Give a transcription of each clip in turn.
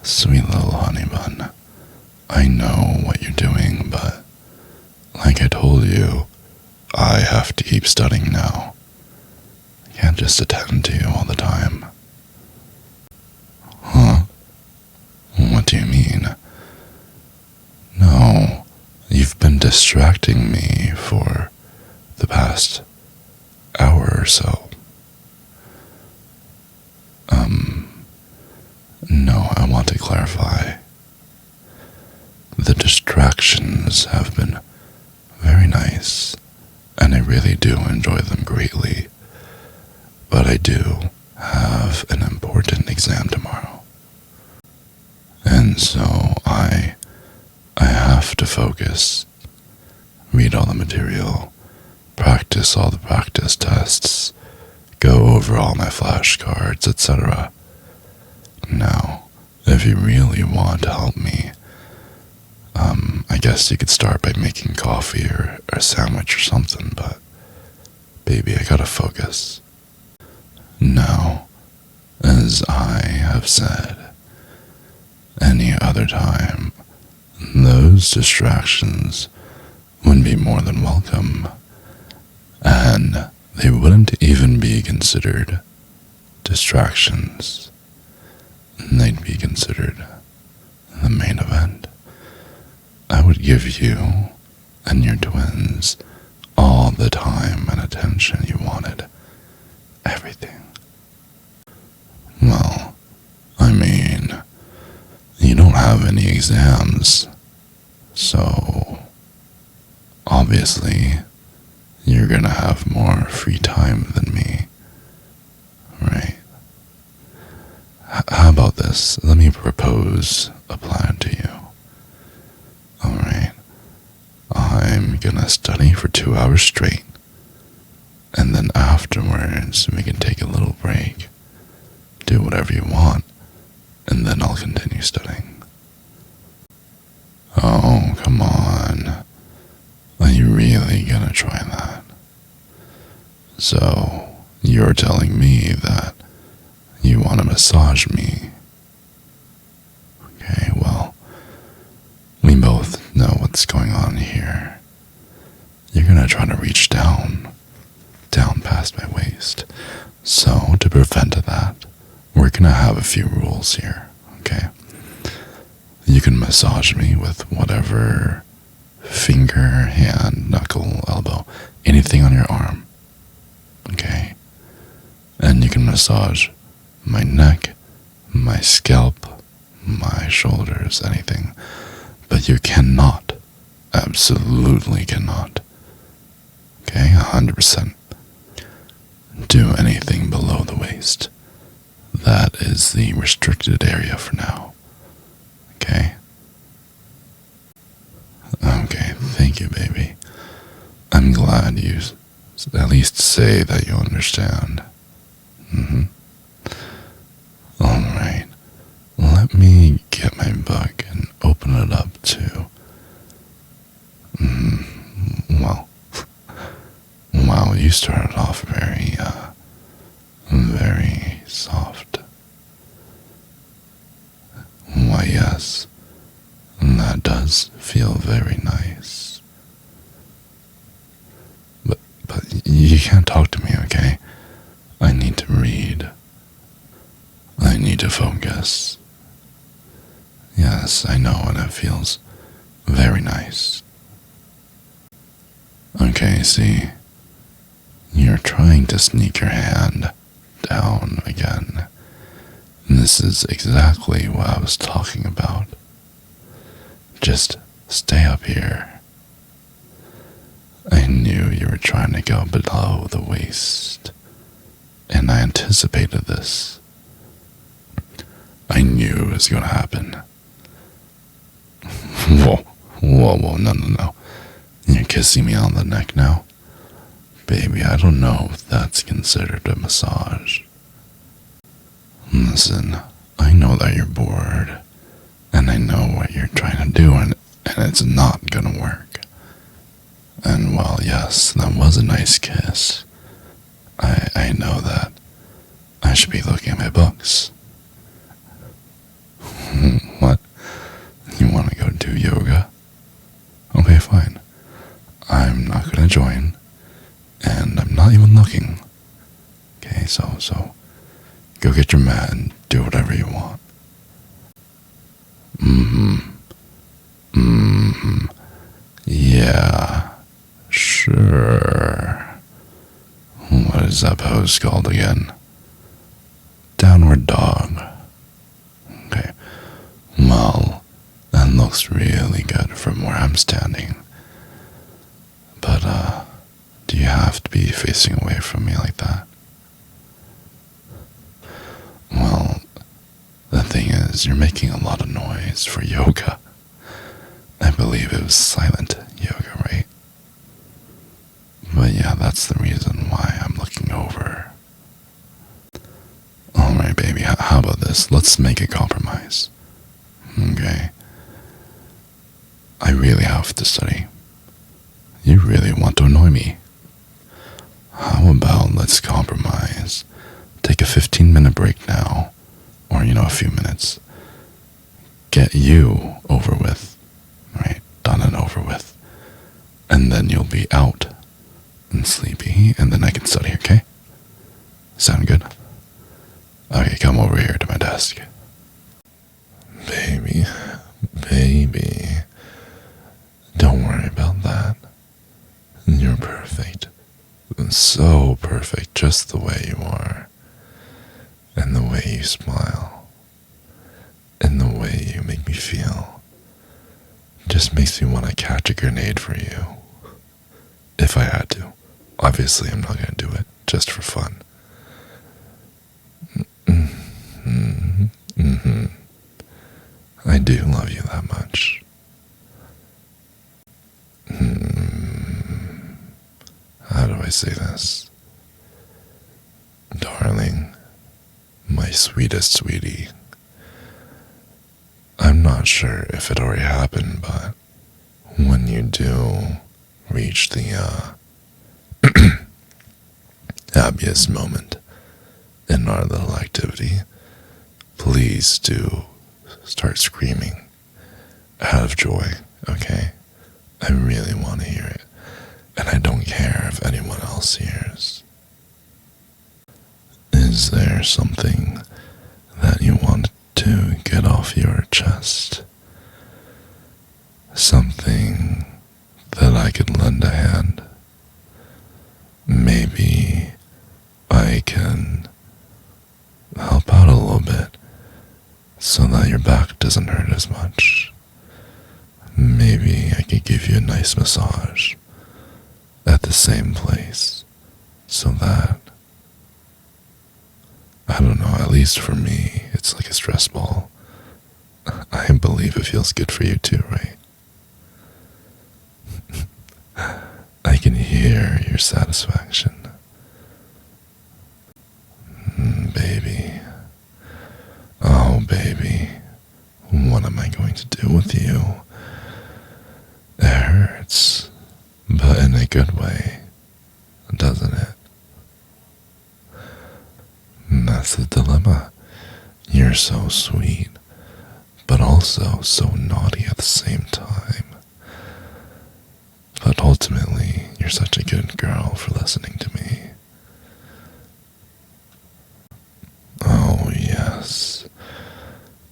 Sweet little honey bun, I know what you're doing, but like I told you, I have to keep studying now. I can't just attend to you all the time. Huh? What do you mean? No, you've been distracting me for the past hour or so. No, I want to clarify. The distractions have been very nice, and I really do enjoy them greatly. But I do have an important exam tomorrow. And so I have to focus, read all the material, practice all the practice tests, go over all my flashcards, etc. Now, if you really want to help me, I guess you could start by making coffee or a sandwich or something, but baby, I gotta focus. Now, as I have said, any other time, those distractions would be more than welcome, and they wouldn't even be considered distractions. They'd be considered the main event. I would give you and your twins all the time and attention you wanted. Everything. Well, I mean, you don't have any exams, so obviously you're gonna have more free time than me, right? How about this? Let me propose a plan to you. Alright, I'm gonna study for 2 hours straight, and then afterwards we can take a little break, do whatever you want, and then I'll continue studying. Oh, come on. Are you really gonna try that? So, you're telling me that you want to massage me? Okay, well, we both know what's going on here. You're gonna try to reach down past my waist. So, to prevent that, we're gonna have a few rules here, okay? You can massage me with whatever finger, hand, knuckle, elbow, anything on your arm, okay? And you can massage my neck, my scalp, my shoulders, anything. But you cannot, absolutely cannot, okay, 100%, do anything below the waist. That is the restricted area for now, okay? Okay, thank you, baby. I'm glad you at least say that you understand. Alright, let me get my book and open it up to... Well, wow, you started off very soft. Why, yes, that does feel very nice. But you can't talk to me, okay? I need to read. I need to focus. Yes, I know, and it feels very nice. Okay, see, you're trying to sneak your hand down again. And this is exactly what I was talking about. Just stay up here. I knew you were trying to go below the waist, and I anticipated this. I knew it was going to happen. Whoa, no. You're kissing me on the neck now? Baby, I don't know if that's considered a massage. Listen, I know that you're bored, and I know what you're trying to do, and it's not gonna work. And while, yes, that was a nice kiss, I know that I should be looking at my books. Okay, so go get your mat and do whatever you want. Yeah, sure. What is that pose called again? Downward dog. Okay. Well, that looks really good from where I'm standing. But, do you have to be facing away from me like that? Well, the thing is, you're making a lot of noise for yoga. I believe it was silent yoga, right? But yeah, that's the reason why I'm looking over. Alright, baby, how about this? Let's make a compromise. Okay? I really have to study. You really want to annoy me. How about let's compromise? Take a 15-minute break now, or, a few minutes. Get you over with, right? Done and over with. And then you'll be out and sleepy, and then I can study, okay? Sound good? Okay, come over here to my desk. Baby, don't worry about that. You're perfect. So perfect, just the way you are. And the way you smile. And the way you make me feel. Just makes me want to catch a grenade for you. If I had to. Obviously, I'm not going to do it, just for fun. I do love you that much. How do I say this? Darling, my sweetest sweetie. I'm not sure if it already happened, but when you do reach the happiest moment in our little activity, please do start screaming out of joy, okay? I really want to hear it, and I don't care if anyone else hears. Is there something that you want to get off your chest? Something that I could lend a hand? Maybe I can help out a little bit so that your back doesn't hurt as much. Maybe I could give you a nice massage at the same place so that, I don't know, at least for me, it's like a stress ball. I believe it feels good for you too, right? I can hear your satisfaction. Baby. Oh, baby. What am I going to do with you? It hurts, but in a good way, doesn't it? That's the dilemma. You're so sweet, but also so naughty at the same time. But ultimately, you're such a good girl for listening to me. Oh, yes.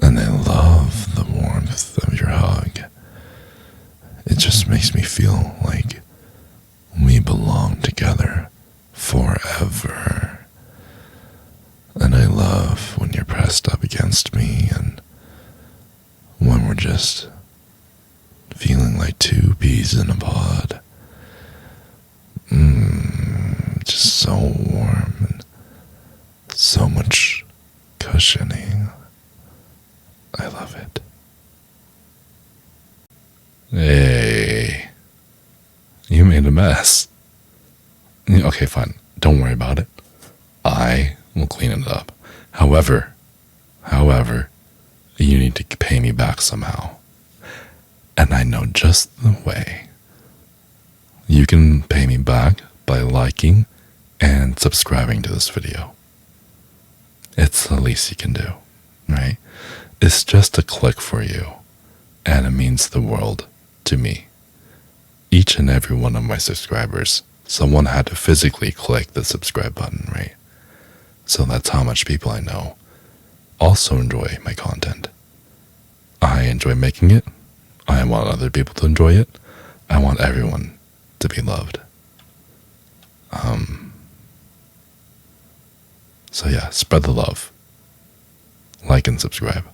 And I love the warmth of your hug. It just makes me feel like we belong together forever. And I love when you're pressed up against me and when we're just feeling like two peas in a pod. Just so warm and so much cushioning. I love it. Hey, you made a mess. Okay, fine. Don't worry about it. I will clean it up. However, you need to pay me back somehow. And I know just the way. You can pay me back by liking and subscribing to this video. It's the least you can do, right? It's just a click for you, and it means the world to me. Each and every one of my subscribers, someone had to physically click the subscribe button, right? So that's how much people I know also enjoy my content. I enjoy making it. I want other people to enjoy it. I want everyone to be loved. So yeah, spread the love. Like and subscribe.